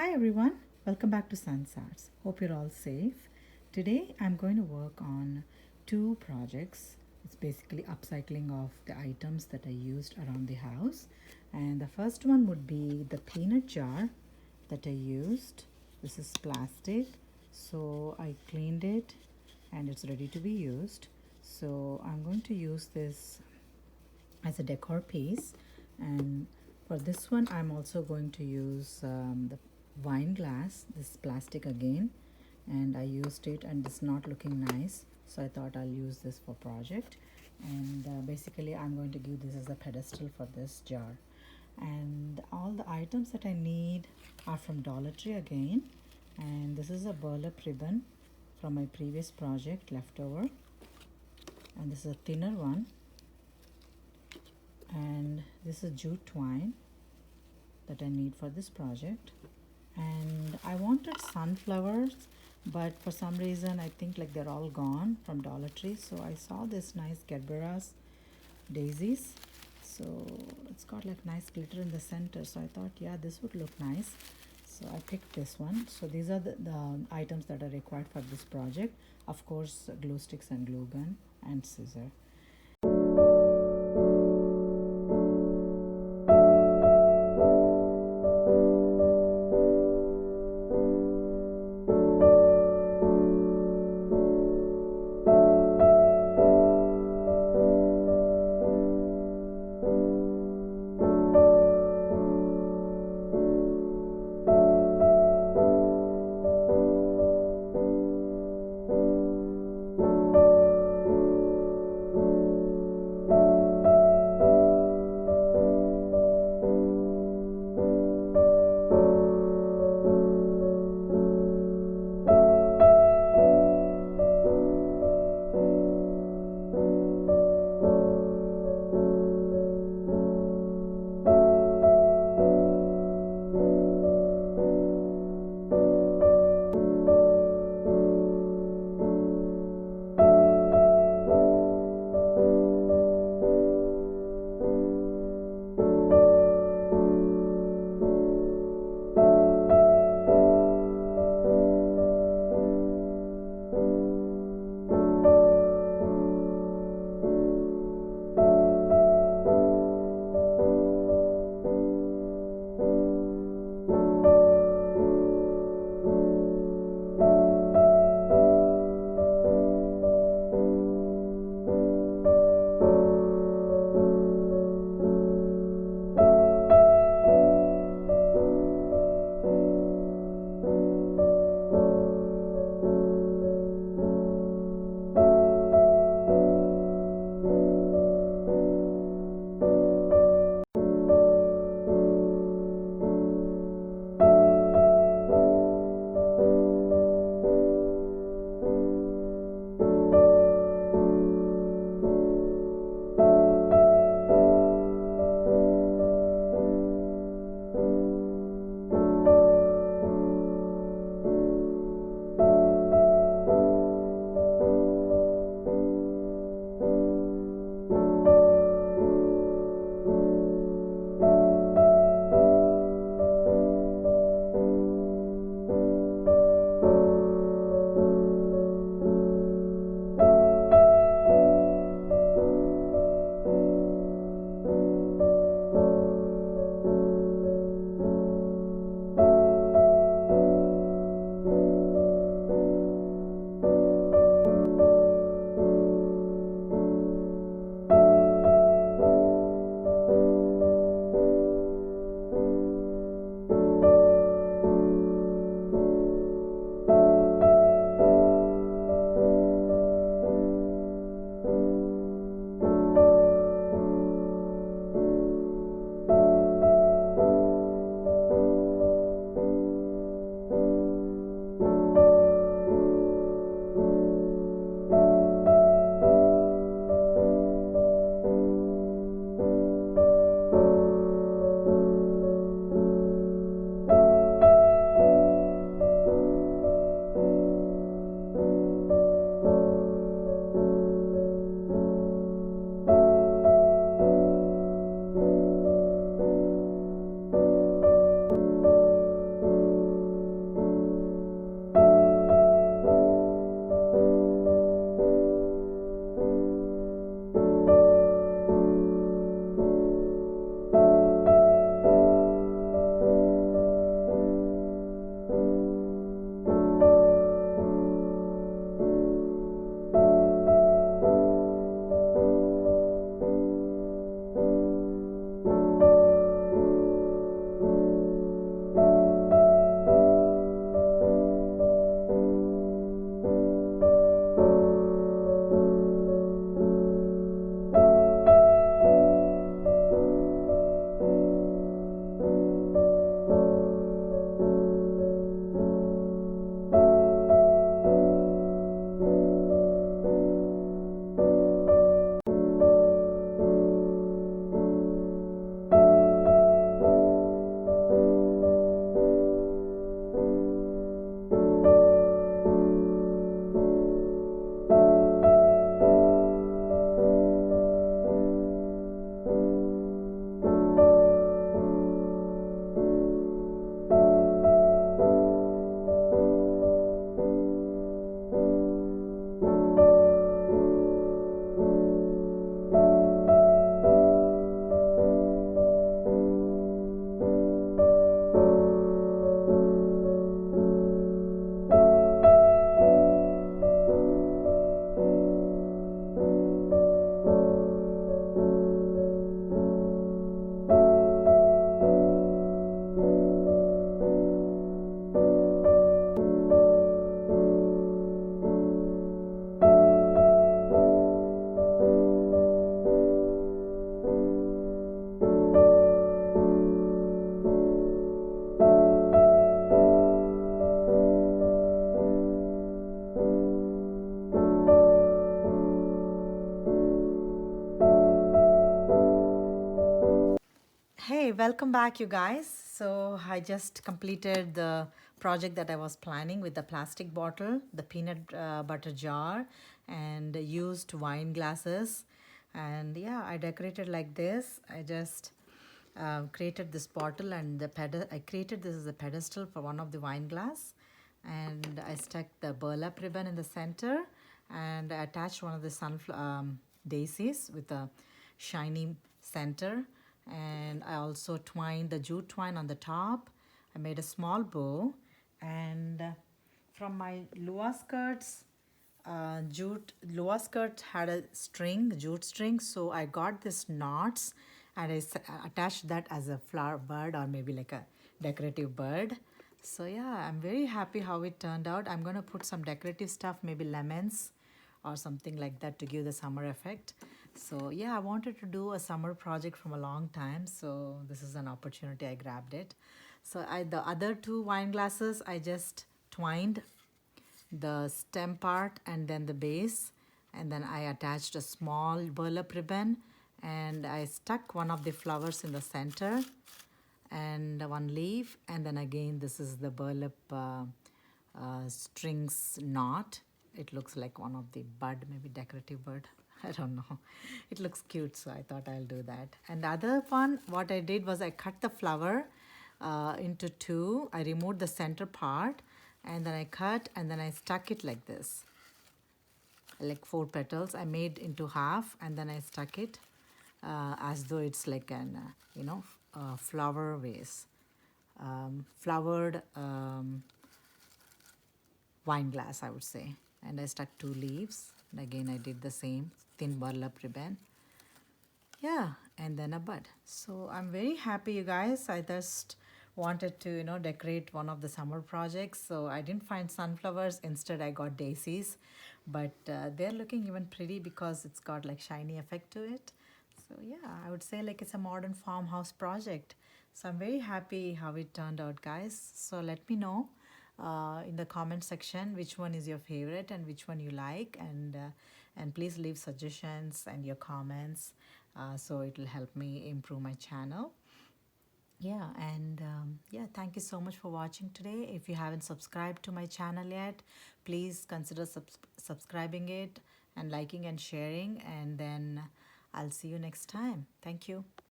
Hi everyone, welcome back to Sun's Arts. Hope you're all safe. Today I'm going to work on two projects. It's basically upcycling of the items that I used around the house. And the first one would be the peanut jar that I used. This is plastic, so I cleaned it and it's ready to be used. So I'm going to use this as a decor piece, and for this one I'm also going to use the wine glass, this plastic again, and I used it and it's not looking nice, so I thought I'll use this for project. And basically I'm going to give this as a pedestal for this jar. And all the items that I need are from Dollar Tree again, and this is a burlap ribbon from my previous project leftover, and this is a thinner one, and this is jute twine that I need for this project. And I wanted sunflowers, but for some reason I think like they're all gone from Dollar Tree, so I saw this nice Yellow Daisies. So it's got like nice glitter in the center, so I thought, yeah, this would look nice, so I picked this one. So these are the items that are required for this project. Of course, glue sticks and glue gun and scissor. welcome back, you guys. So, I just completed the project that I was planning with the plastic bottle, the peanut butter jar, and used wine glasses. And yeah, I decorated like this. I just created this bottle and I created this as a pedestal for one of the wine glass, and I stuck the burlap ribbon in the center, and I attached one of the daisies with a shiny center, and I also twined the jute twine on the top. I made a small bow, and from my Lua skirts, jute Lua skirt had a string, jute string, so I got this knots, and attached that as a flower bird or maybe like a decorative bird. So yeah, I'm very happy how it turned out. I'm gonna put some decorative stuff, maybe lemons or something like that to give the summer effect. So yeah, I wanted to do a summer project from a long time, so this is an opportunity. I grabbed it. So the other two wine glasses I just twined the stem part and then the base, and then I attached a small burlap ribbon, and I stuck one of the flowers in the center and one leaf, and then again this is the burlap strings knot. It looks like one of the bud, maybe decorative bird. I don't know. It looks cute, so I thought I'll do that. And the other one, what I did was I cut the flower into two. I removed the center part, and then I cut, and then I stuck it like this, like four petals. I made into half, and then I stuck it as though it's like an flower vase, flowered wine glass, I would say. And I stuck two leaves, and again I did the same thin burlap ribbon. Yeah, and then a bud. So I'm very happy, you guys. I just wanted to decorate one of the summer projects, so I didn't find sunflowers. Instead I got daisies, but they're looking even pretty because it's got like shiny effect to it. So yeah, I would say like it's a modern farmhouse project. So I'm very happy how it turned out, guys. So let me know in the comment section which one is your favorite and which one you like, and please leave suggestions and your comments, so it will help me improve my channel. Yeah, and yeah, thank you so much for watching today. If you haven't subscribed to my channel yet, please consider subscribing it and liking and sharing, and then I'll see you next time. Thank you.